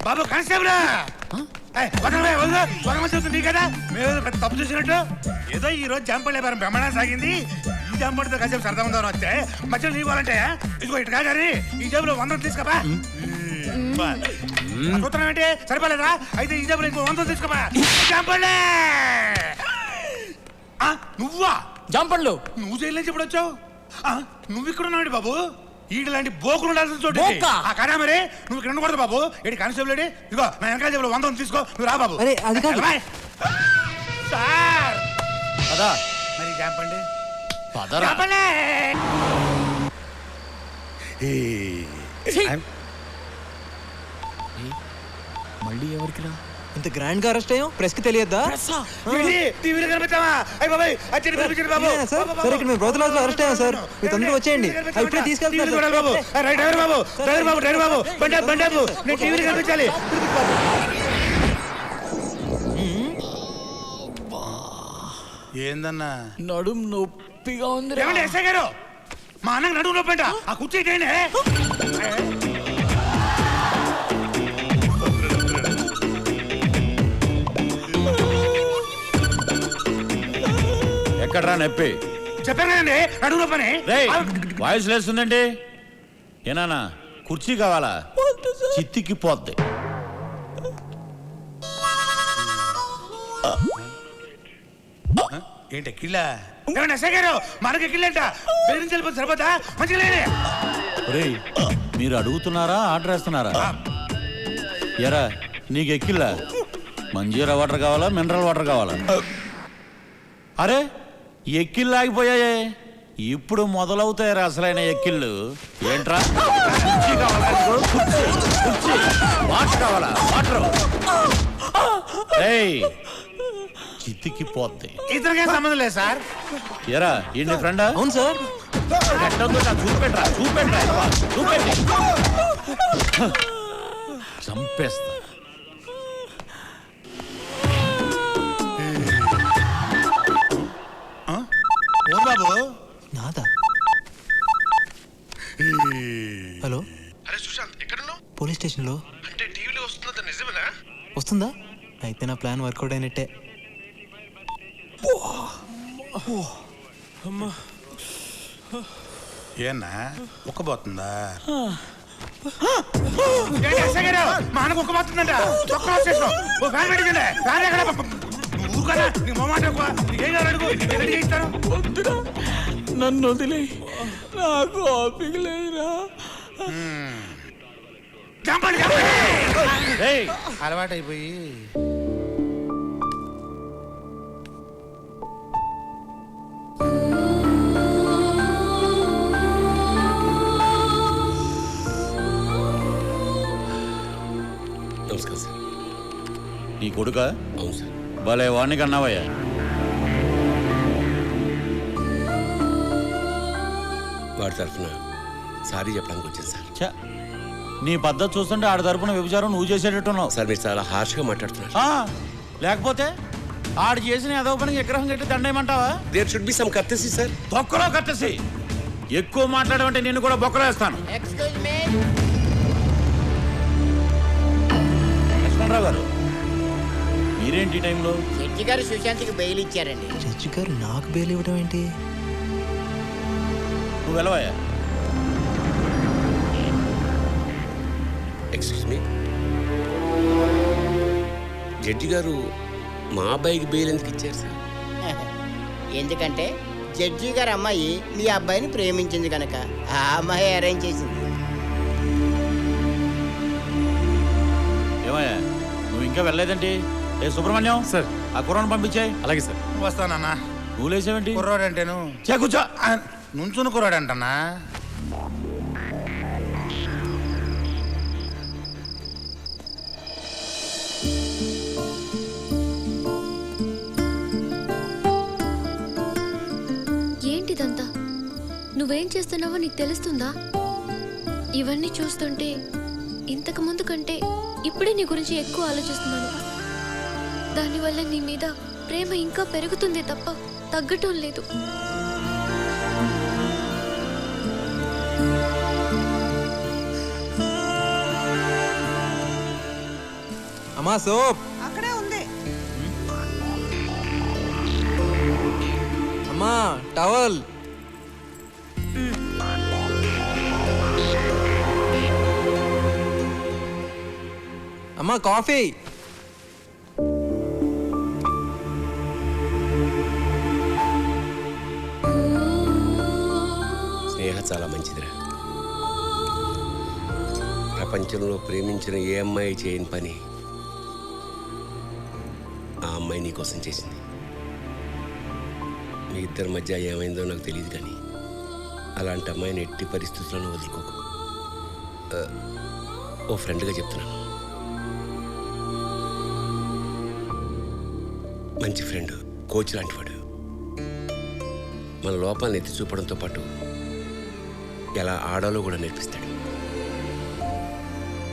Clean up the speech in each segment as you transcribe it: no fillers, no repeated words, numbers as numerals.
బాబు constable నీకు కదా మేము పెద్ద తప్పు చూసినట్టు. ఏదో ఈ రోజు జాంపల్ వ్యాపారం బ్రహ్మాండం సాగింది. ఈ జాంపడితో కాసేపు సరదా ఉందని వస్తే మధ్యలో నీకు వాళ్ళంటే ఇదిగో ఇటు కాగాని ఈ జేబులో 100 తీసుకోపా. సూత్రం ఏంటి సరిపోలేదా? అయితే ఈ జేబులో ఇంకో 100 తీసుకోపా. జాంపళ్ళే నువ్వా? జాంపళ్ళు నువ్వు జైలు నుంచి ఎప్పుడు వచ్చావు? నువ్వు ఇక్కడ ఉన్నాడు బాబు. ఈడు లాంటి బోకులు ఉండాల్సిన చోటు కదా మరి. నువ్వు ఇక్కడ ఉండకూడదు బాబు. ఏంటి కానిస్టేబుల్ ఇదిగో నా వెనకాల జేబులో 100 తీసుకో. నువ్వు రా బాబు. సార్ మరి జాంపండి మళ్ళీ ఎవరికి రా ఇంత గ్రాండ్ గా అరెస్ట్ అయ్యాం? ప్రెస్ కి తెలియద్దా? అరెస్ట్ అయ్యాం సార్. మీరు తొందరగా వచ్చేయండి. ఇప్పుడే తీసుకెళ్తాను. ఏందన్నా నడుం నొప్పిగా ఉంది. ఎస్ఐ గారు మా అన్నకు నడుము నొప్పి అంట. ఆ కుర్చీ ఎక్కడ్రా నొప్పి? చెప్పాను కదండి నడుము నొప్పని. వాయిస్ లేస్తుందండి. ఏనానా కుర్చీ కావాలా? చిత్తికి పోద్ది. ఏంటి కిళ్ళా? ఎస్ఐ గారు మనకి కిళ్ళంట బెదిరించి వెళ్ళిపోతే సరిపోతా? మంచిగా మీరు అడుగుతున్నారా ఆర్డర్ వేస్తున్నారా? ఎరా నీకు ఎక్కిల్లా? మంజీరా వాటర్ కావాలా మినరల్ వాటర్ కావాలా? అరే ఎక్కిళ్ళు ఆగిపోయాయే. ఇప్పుడు మొదలవుతాయి అసలైన ఎక్కిళ్ళు. ఏంట్రా వాటర్ కావాలా? వాటర్ చిత్తికి పోద్ది. ఇతనికేం సంబంధం లేదు సార్. ఎరా ఏంటి ఫ్రెండా? అవును సార్. చూపెట్రా చూపెట్రా చూపెట్టి చంపేస్తా. బాబు నాదా? హలో అరే సుశాంత్ ఎక్కడున్నావు? పోలీస్ స్టేషన్ లో. అంటే టీవీలో వస్తుందా? నిజమేనా? వస్తుందా? అయితే నా ప్లాన్ వర్కౌట్ అయినట్టే. ఏనా ఉక్కబోతుందా? మా అన్నకు ఉక్కబోతుందంట. నన్ను వదిలే, నాకు ఓపిక లేదురా. అలవాటైపోయి నమస్కారం సార్. నీ కొడుక? అవును సార్. భలే వాణ్ణి కన్నావయ్యా. వాడి తరఫున సారీ చెప్పడానికి వచ్చాను సార్. నీ పద్ధతి చూస్తుంటే ఆడి తరపున వ్యభిచారం నువ్వు చేసేటట్టున్నావు. సార్ మీరు చాలా హార్ష్గా మాట్లాడుతున్నారు. లేకపోతే ఆడు చేసిన ఏదో పనికి విగ్రహం కట్టి దండేయమంటావా? There should be some courtesy sir. బొక్కలో కర్టసీ. ఎక్కువ మాట్లాడమంటే నిన్ను కూడా బొక్కలో వేస్తాను. లక్ష్మణరావు గారు మీరేంటి టైంలో? జడ్జి గారు సుశాంత్కి బెయిల్ ఇచ్చారండి. జడ్జి గారు నాకు బెయిల్ ఇవ్వడం ఏంటి? నువ్వు వెళ్ళవయ్యా. ఎక్స్క్యూజ్ మీ, జడ్జి గారు మా అబ్బాయికి బెయిల్ ఎందుకు ఇచ్చారు సార్? ఎందుకంటే జడ్జి గారు అమ్మాయి మీ అబ్బాయిని ప్రేమించింది కనుక ఆ అమ్మాయి అరేంజ్ చేసింది. ఏమయ్యా నువ్వు ఇంకా వెళ్ళలేదండి? ఏ సుబ్రహ్మణ్యం సార్ ఆ కుర్రాన్ని పంపించాయి. అలాగే సార్. వస్తానన్నా. నువ్వు లేచావేంటి? కుర్రాడంటేను కూర్చో. నుంచుని కుర్రాడంటన్నా. ఏంటిదంతా? నువ్వేం చేస్తున్నావో నీకు తెలుస్తుందా? ఇవన్నీ చూస్తుంటే ఇంతకు ముందు కంటే ఇప్పుడే నీ గురించి ఎక్కువ ఆలోచిస్తున్నాను. దానివల్ల నీ మీద ప్రేమ ఇంకా పెరుగుతుంది తప్ప తగ్గటం లేదు. అమ్మా సోప్. అక్కడే ఉంది. అమ్మా టవల్. అమ్మా కాఫీ. స్నేహ చాలా మంచిదిరా. ప్రపంచంలో ప్రేమించిన ఏ అమ్మాయి చేయని పని ఆ అమ్మాయి నీ కోసం చేసింది. మీ ఇద్దరి మధ్య ఏమైందో నాకు తెలియదు, కానీ అలాంటి అమ్మాయిని ఎట్టి పరిస్థితులను వదులుకోకు. ఓ ఫ్రెండ్గా చెప్తున్నాను. మంచి ఫ్రెండ్, కోచ్ లాంటివాడు. మన లోపాలను ఎత్తి చూపడంతో పాటు ఎలా ఆడాలో కూడా నేర్పిస్తాడు.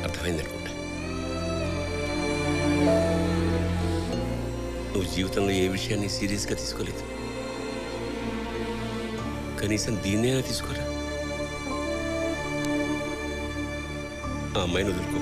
అర్థమైందనుకుంటా. నువ్వు జీవితంలో ఏ విషయాన్ని సీరియస్గా తీసుకోలేదు, కనీసం దీన్నైనా తీసుకోరా. ఆ అమ్మాయిని వదులుకో.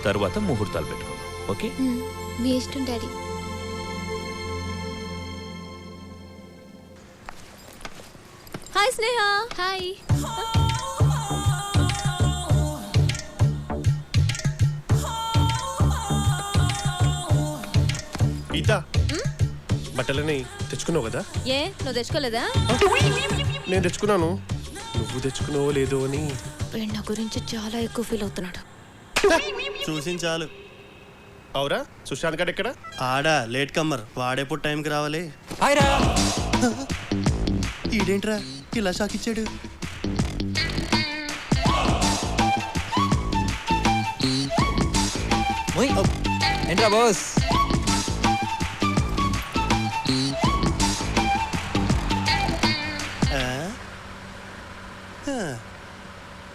తర్వాత ముహూర్తాలు పెట్టుకో. ఓకే, మీ ఇష్టం డాడీ. హాయ్ స్నేహ. హాయ్. గీత, బట్టలని తెచ్చుకున్నావు కదా? ఏ నువ్వు తెచ్చుకోలేదా? నేను తెచ్చుకున్నాను, నువ్వు తెచ్చుకున్నావో లేదో అని. వీడు నా గురించి చాలా ఎక్కువ ఫీల్ అవుతున్నాడు. చూసి చాలు. అవురా, సుశాంత్ గడ్ ఎక్కడ? ఆడా లేట్ కమ్మర్, వాడేప్పుడు టైంకి రావాలి. హాయ్ రా. ఈడేంట్రా ఇలా షాక్ ఇచ్చాడు? ఏంట్రా బాస్?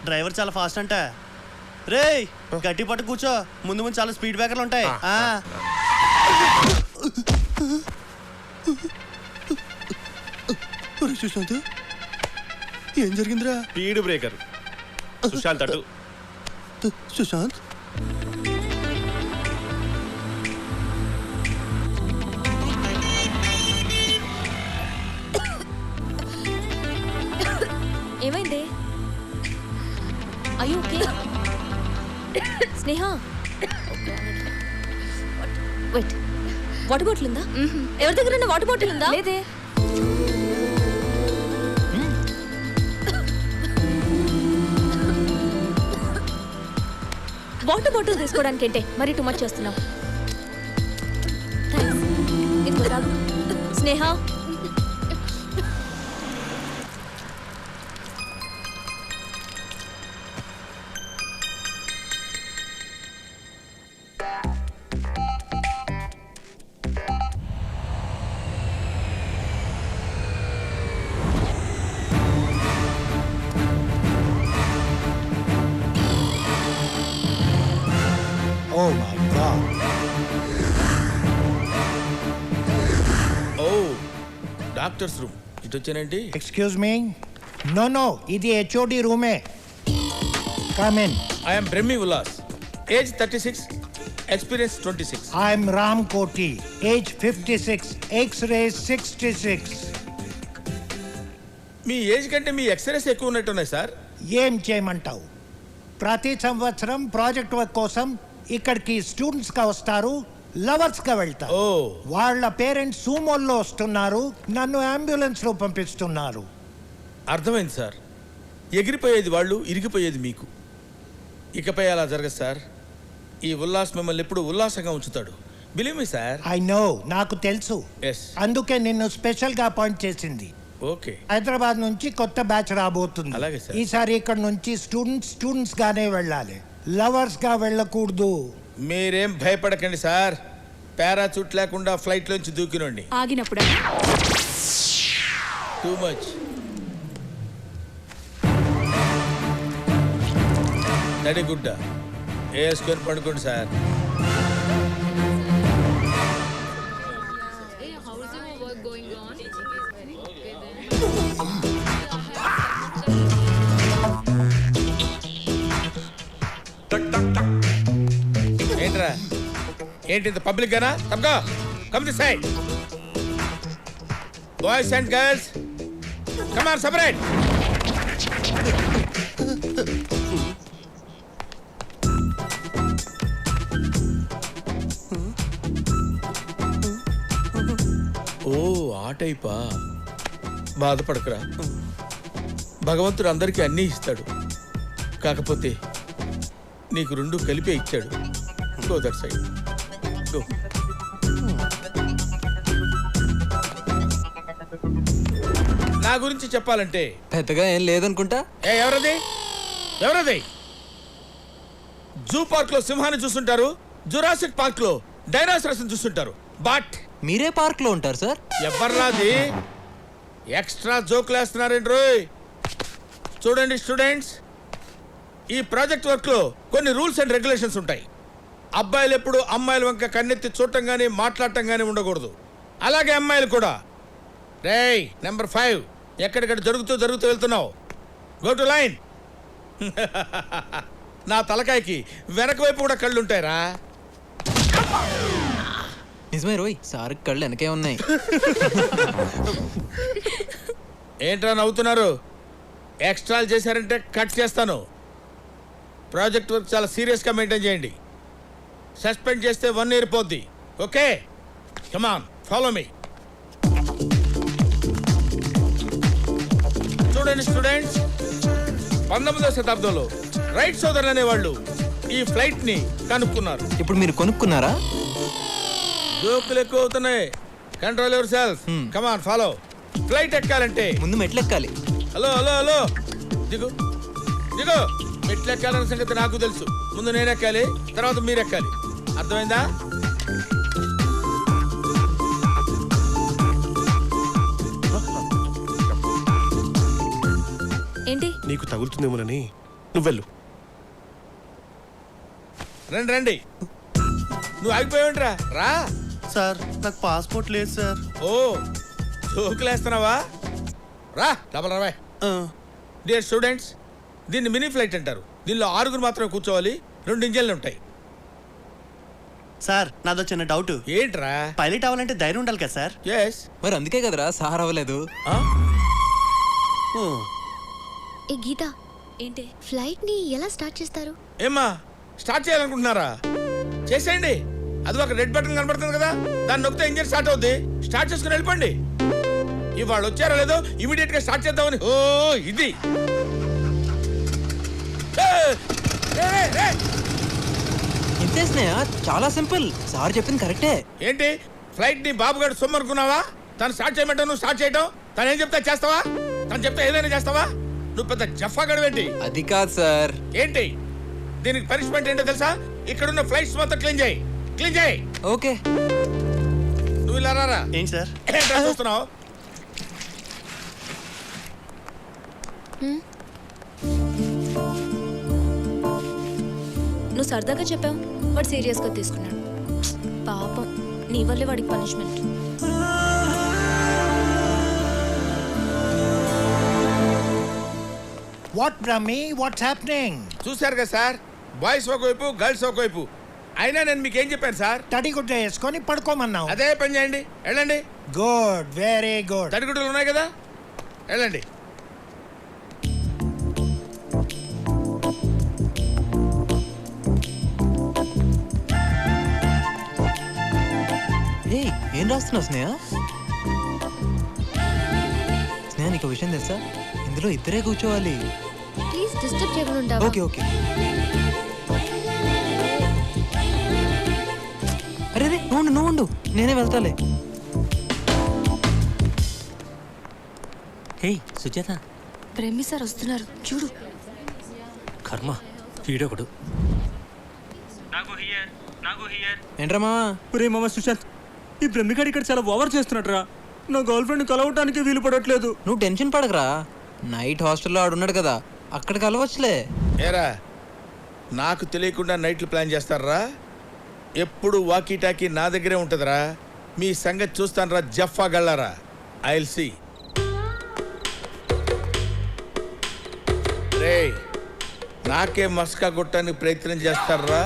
డ్రైవర్ చాలా ఫాస్ట్ అంట. రేయ్ గట్టి పట్టు కూర్చో, ముందు ముందు చాలా స్పీడ్ బ్రేకర్లు ఉంటాయి. సుశాంత్, ఏం జరిగిందిరా? Speed breaker. సుశాంత్ అటు. సుశాంత్, ఏమైంది? అయ్యో ఓకే. స్నేహ వెయిట్, వాటర్ బాటిల్ ఉందా? ఎవరి దగ్గర వాటర్ బాటిల్ ఉందా? లేదే. వాటర్ బాటిల్ తీసుకోవడానికి ఏంటే మరి టూ మచ్ చేస్తున్నావు? Sneha Oh my God. Oh doctor's room ఇటు వచ్చానండి. Excuse me? No. ఇది HOD రూమే. Come in. I'm Brahmi Ullas, age 36, experience 26. I'm Ram Koti, age 56, X-ray 66. Me age కంటే మీ ఎక్స్రేస్ ఎక్కువ ఉన్నట్టున్నాయి సార్. ఏం చేయమంటావు? ప్రతి సంవత్సరం ప్రాజెక్ట్ వర్క్ కోసం ఇక్కడికి స్టూడెంట్స్ గా వస్తారు, లవర్స్ గా వెళ్తారు. ఓ వాళ్ళ పేరెంట్స్ సూమోల్లో వస్తున్నారు, నన్ను అంబులెన్స్ లో పంపిస్తున్నారు. అర్థమైంది సార్. ఎగిరిపోయేది వాళ్ళు, ఇరిగిపోయేది మీకు. ఇకపై అలా జరగదు సార్. ఈ ఉల్లాస్ మిమ్మల్ని ఎప్పుడు ఉల్లాసంగా ఉంచుతాడు. Believe me sir. I know, నాకు తెలుసు. ఎస్, అందుకే నిన్ను స్పెషల్ గా అపాయింట్ చేసింది. ఓకే. హైదరాబాద్ నుంచి కొత్త బ్యాచ్ రాబోతుంది. అలాగే సార్. ఈసారి ఇక్కడ నుంచి స్టూడెంట్స్ గానే వెళ్ళాలి, లవర్స్ గా వెళ్ళకూడదు. మీరేం భయపడకండి సార్. పారాచూట్ లేకుండా ఫ్లైట్ లోంచి దూకినండి. ఆగినప్పుడు టూ మచ్. నడిగుడ్డ వేసుకొని పడుకోండి సార్. ఏంట్రా ఏంటి ఇంత పబ్లిక్ గానా? తప్పగా come this side. Boys and girls come on separate. ఓ ఆ టైపా? బాధపడకరా, భగవంతుడు అందరికీ అన్నీ ఇస్తాడు. కాకపోతే నీకు రెండు కలిపే ఇచ్చాడు. Go that side go. నా గురించి చెప్పాలంటే పెద్దగా ఏం లేదనుకుంటా. ఎవరది ఎవరది? జూ పార్క్ లో సింహాన్ని చూస్తుంటారు, జురాసిక్ పార్క్ లో డైనోసారస్ చూస్తుంటారు. బట్ మీరే పార్క్ లో ఉంటారు సార్. ఎవర్రాది ఎక్స్ట్రా జోకులు వేస్తున్నారండి రోయ్. చూడండి స్టూడెంట్స్, ఈ ప్రాజెక్ట్ వర్క్ లో కొన్ని రూల్స్ అండ్ రెగ్యులేషన్స్ ఉంటాయి. అబ్బాయిలు ఎప్పుడు అమ్మాయిల వంక కన్నెత్తి చూడటం కానీ మాట్లాడటం కానీ ఉండకూడదు. అలాగే అమ్మాయిలు కూడా. రేయ్ నెంబర్ 5 ఎక్కడిక్కడ జరుగుతూ వెళ్తున్నావు. Go to line. నా తలకాయకి వెనక వైపు కూడా కళ్ళు ఉంటాయిరా. నిజమే రోయ్, సార్ కళ్ళు వెనకే ఉన్నాయి. ఏంట్రా నవ్వుతున్నారు? ఎక్స్ట్రాలు చేశారంటే కట్ చేస్తాను. ప్రాజెక్ట్ వర్క్ చాలా సీరియస్గా మెయింటైన్ చేయండి. సస్పెండ్ చేస్తే 1 year పోద్ది. Okay, come on follow me. చూడండి స్టూడెంట్స్, 19వ శతాబ్దంలో రైట్ సోదరులు అనేవాళ్ళు ఈ ఫ్లైట్ ని కనుక్కున్నారు. ఇప్పుడు మీరు కొనుక్కున్నారా? జోకులు ఎక్కువ అవుతున్నాయి. Control yourself. Come on follow. Flight ఎక్కాలంటే ముందు మెట్లు ఎక్కాలి. హలో హలో హలో దిగు దిగు. మెట్లు ఎక్కాలన్న సంగతి నాకు తెలుసు. ముందు నేను ఎక్కాలి, తర్వాత మీరు ఎక్కాలి. అర్థమైందా? ఏంటి? నీకు తగులుతుందేమోనని నువ్వెళ్ళు. రండి రండి. నువ్వు ఆగిపోయావుంట్రా, రా. సార్ నాకు పాస్పోర్ట్ లేదు సార్. ఓ జోకులు వేస్తున్నావా? రా డబల్ రావా. డియర్ స్టూడెంట్స్, దీన్ని మినీ ఫ్లైట్ అంటారు. దీనిలో 6 మాత్రమే కూర్చోవాలి. 2 ఇంజన్లు ఉంటాయి. సార్ నాదో చిన్న డౌట్. ఏంట్రా? పైలట్ అవ్వాలంటే ధైర్యం ఉండాలి కదా సార్? ఎస్. మరి అందుకే కదరా సార్ అవ్వలేదు. ఏ గీత, ఏంటి ఫ్లైట్ ని ఎలా స్టార్ట్ చేస్తారు? ఏమ్మా స్టార్ట్ చేయాలనుకుంటున్నారా? చేసేయండి. అది ఒక రెడ్ బటన్ కనబడుతుంది కదా, దాన్ని నొక్కితే ఇంజిన్ స్టార్ట్ అవుద్ది. స్టార్ట్ చేసుకుని వెళ్ళిపోండి. ఇవాళ వచ్చారో లేదో ఇమీడియట్ గా స్టార్ట్ చేద్దామని. ఓ ఇది ఇంతే స్నేహ, చాలా సింపుల్. సార్ చెప్పింది కరెక్టే. ఏంటి ఫ్లైట్ ని బాబుగాడు సొమ్ము అనుకున్నావా? తను స్టార్ట్ చేయమంటావు, నువ్వు స్టార్ట్ చేయటం. తను ఏం చెప్తా చేస్తావా? తను చెప్తే ఏదైనా చేస్తావా? నువ్వు పెద్ద జఫా గడవేంటి? అది కాదు సార్. ఏంటి దీనికి పనిష్మెంట్ ఏంటో తెలుసా? ఇక్కడున్న ఫ్లైట్స్ మొత్తం క్లీన్ చేయి. క్లీన్ చేయి. ఓకే. నువ్వు ఇలా రారా. ఏంటి సార్? ఏంట్రా చూస్తున్నావు? నువ్వు సరదాగా చెప్పావు, వాడు సీరియస్గా తీసుకున్నాడు. పాపం, నీ వల్లే వాడికి punishment. What Brahmi, what's happening? చూశారు కదా సార్, బాయ్స్ ఒకవైపు గర్ల్స్ ఒకవైపు. అయినా నేను మీకు ఏం చెప్పాను సార్? తడిగుడ్డ వేసుకొని పడుకోమన్నావు. అదే పని చేయండి. వెళ్ళండి. Good, very good. తడిగుడ్డలు ఉన్నాయి కదా, వెళ్ళండి. ఏం రాస్తున్నావు స్నేహ? స్నేహ నీకు విషయం తెలుసా? ఇందులో ఇద్దరే కూర్చోవాలి. ప్లీజ్ డిస్టర్బ్ చేయకుండా ఉంటావా? Okay okay. అరే రే, నువ్వు ఉండు, నేనే వెళ్తాలే. హే సుజాత, ప్రేమి సార్ వస్తున్నారు చూడు. కర్మ, వీడొకడు. ఏంట్రా మావా? ఒరే మామ సుశాంత్, ఈ బ్రహ్మిగాడు ఇక్కడ చాలా ఓవర్ చేస్తున్నట్రా. నా గర్ల్ ఫ్రెండ్ కలవటానికి వీలు పడట్లేదు. నువ్వు టెన్షన్ పడకరా, నైట్ హాస్టల్లో ఆడున్నాడు కదా, అక్కడికి కలవచ్చులే. ఏరా నాకు తెలియకుండా నైట్లు ప్లాన్ చేస్తారా? ఎప్పుడు వాకీ టాకీ నా దగ్గరే ఉంటుందిరా. మీ సంగతి చూస్తానరా జఫా గళ్ళారా. I will see. రేయ్, నాకే మస్కా కొట్టడానికి ప్రయత్నం చేస్తారా?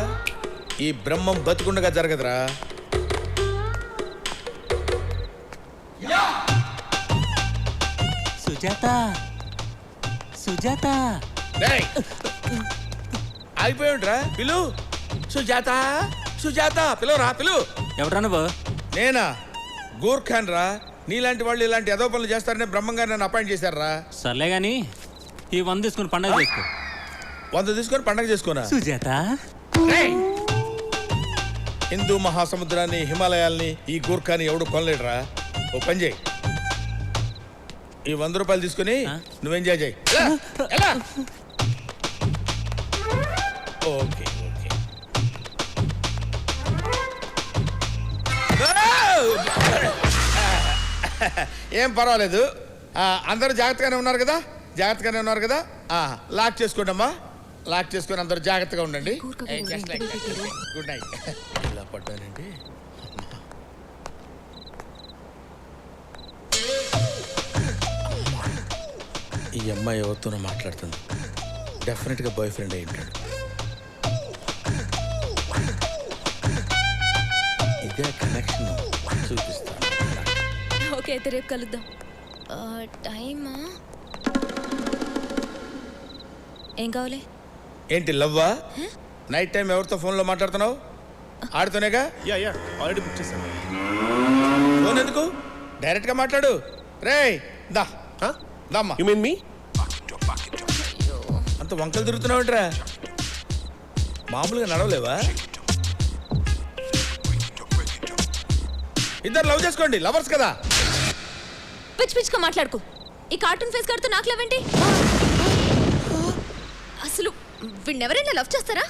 ఈ బ్రహ్మం బతుకుండగా జరగదురా. సుజాత సుజాత రేయ్, ఆగిపోయాడురా. పిలు సుజాత, సుజాత పిలువరా, పిలు. ఎవరా నువ్వు? నేనా? గూర్ఖాన్ రా. నీలాంటి వాళ్ళు ఇలాంటి ఏదో పనులు చేస్తారని బ్రహ్మంగా నన్ను అపాయింట్ చేశారా. సర్లే గాని ఈ 100 తీసుకుని పండగ చేసుకో. 100 తీసుకొని పండగ చేసుకోనా? సుజాత, హిందూ మహాసముద్రాన్ని, హిమాలయాల్ని ఈ గూర్ఖాని ఎవడు కొనలేడురా. ఓ పని చేయి, ఈ 100 రూపాయలు తీసుకుని నువ్వు ఎంజాయ్ చేయి. ఎలా? Okay okay. ఏం పర్వాలేదు. అందరూ జాగ్రత్తగానే ఉన్నారు కదా? జాగ్రత్తగానే ఉన్నారు కదా? లాక్ చేసుకోండి అమ్మా. లాక్ చేసుకొని అందరూ జాగ్రత్తగా ఉండండి. Good night. ఇలా పడ్డానండి. ఈ అమ్మాయి ఎవరితోనో మాట్లాడుతుంది. డెఫినెట్గా బాయ్ ఫ్రెండ్ అయి ఉంటాడు. ఇదే కనెక్షన్ చూపిస్తాను. ఓకే అయితే రేపు కలుద్దాం. టైమా? ఏం కావాలి? ఏంటి లవ్వా? నైట్ టైం ఎవరితో ఫోన్లో మాట్లాడుతున్నావు? ఆడుతూనేగా. యా ఆల్రెడీ బుక్ చేశాను. ఫోన్ ఎందుకు? డైరెక్ట్గా మాట్లాడు. రేయ్ దా దమ్మా. యు మీన్ మీ? అంత వంకలు తిరుగుతున్నావుట్రా. మామూలుగా నడవలేవా? ఇద్దరు లవ్ చేసుకోండి, లవర్స్ కదా. పిచ్ పిచ్గా మాట్లాడుకో. ఈ కార్టూన్ ఫేస్ కడుతూ నాకు లవ్ ఏంటి? అసలు వీడిని ఎవరైనా లవ్ చేస్తారా?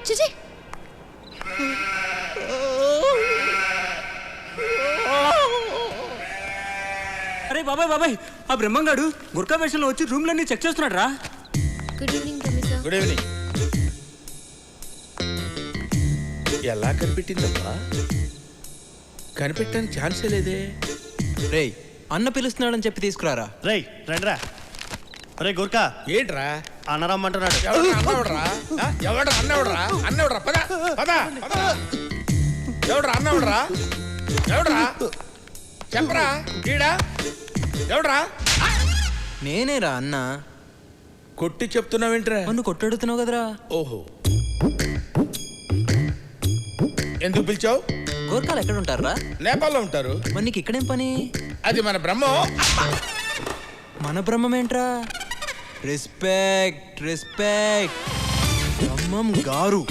చిచి. అరే బాబాయ్ బాబాయ్, ఆ బ్రహ్మంగాడు గుర్కా వేషంలో వచ్చి రూమ్లన్నీ చెక్ చేస్తున్నాడు రా. Good evening Ramesh. Good evening. ఎలా కనిపెట్టిందమ్మా? కనిపెట్టడానికి ఛాన్సే లేదే. రేయ్, అన్న పిలుస్తున్నాడని చెప్పి తీసుకురారా. రేయ్ రండిరా. రే గుర్కా, ఏంట్రా అన్న రమ్మంటున్నాడు. అన్నవడరా? ఎవడ్రా అన్నవడరా? అన్నవడరా? పద పద పద. ఎవడ్రా అన్నవడరా? ఎవడ్రా చెప్పరా? ఈడా ఎవడ్రా? నేనేరా అన్న. కొట్టి చెప్తున్నావేంట్రా? నన్ను కొట్టడుతున్నావు కదరా. ఓహో, ఎందుకు పిలిచావు? గోర్ఖాలు ఎక్కడ ఉంటారా? నేపాల్లో ఉంటారు. మరి నీకు ఇక్కడేం పని? అది మన బ్రహ్మం. మన బ్రహ్మం ఏంట్రా? Respect respect. బ్రహ్మం గారు.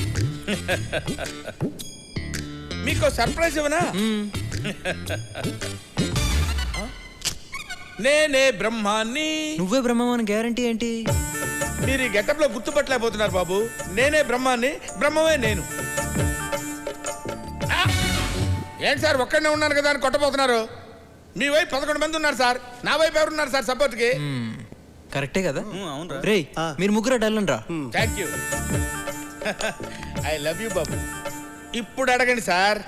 మీకు సర్ప్రైజ్ ఇవ్వనా? నేనే బ్రహ్మాన్ని. నువ్వే బ్రహ్మం అని గ్యారంటీ ఏంటి? మీరు ఈ గెటప్ లో గుర్తుపట్టలేకపోతున్నారు బాబు. నేనే బ్రహ్మాన్ని, బ్రహ్మమే నేను. ఏంటి సార్ ఒక్కడనే ఉన్నాను కదా అని కొట్టబోతున్నారు? మీ వైపు 11 మంది ఉన్నారు సార్. నా వైపు ఎవరున్నారు సార్ సపోర్ట్ కి? కరెక్టే కదా? రేయ్, మీరు ముగ్గురు డల్లండి రా. Thank you. I love you బాబు. ఇప్పుడు అడగండి సార్.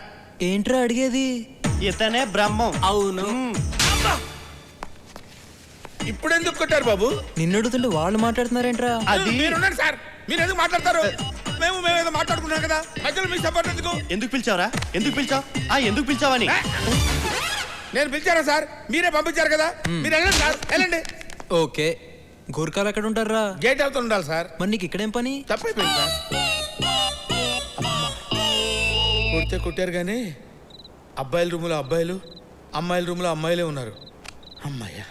ఏంట్రా అడిగేది? ఇతనే బ్రహ్మం. అవును. ఇప్పుడు ఎందుకు కొట్టారు బాబు? నిన్ను అడుగుతుంటే వాళ్ళు మాట్లాడుతున్నారేంట్రా? అది మీరున్నారు సార్. మీరు ఎందుకు మాట్లాడతారు? మేము ఏదో మాట్లాడుకున్నాం కదా, మధ్యలో మీ సపోర్ట్ ఎందుకు? ఎందుకు పిలిచావురా? ఎందుకు పిలిచావు? ఎందుకు పిలిచావని నేను పిలిచారా సార్? మీరే పంపించారు కదా. మీరు వెళ్ళండి సార్, వెళ్ళండి. ఓకే, గోర్ఖాలు ఎక్కడ ఉంటారా? గేట్ అవుతూ ఉండాలి సార్. మరి నీకు ఇక్కడేం పని? తప్పైపోయింది సార్. కొడితే కొట్టారు కానీ అబ్బాయిల రూములో అబ్బాయిలు, అమ్మాయిల రూములో అమ్మాయిలే ఉన్నారు. అమ్మాయ్యా.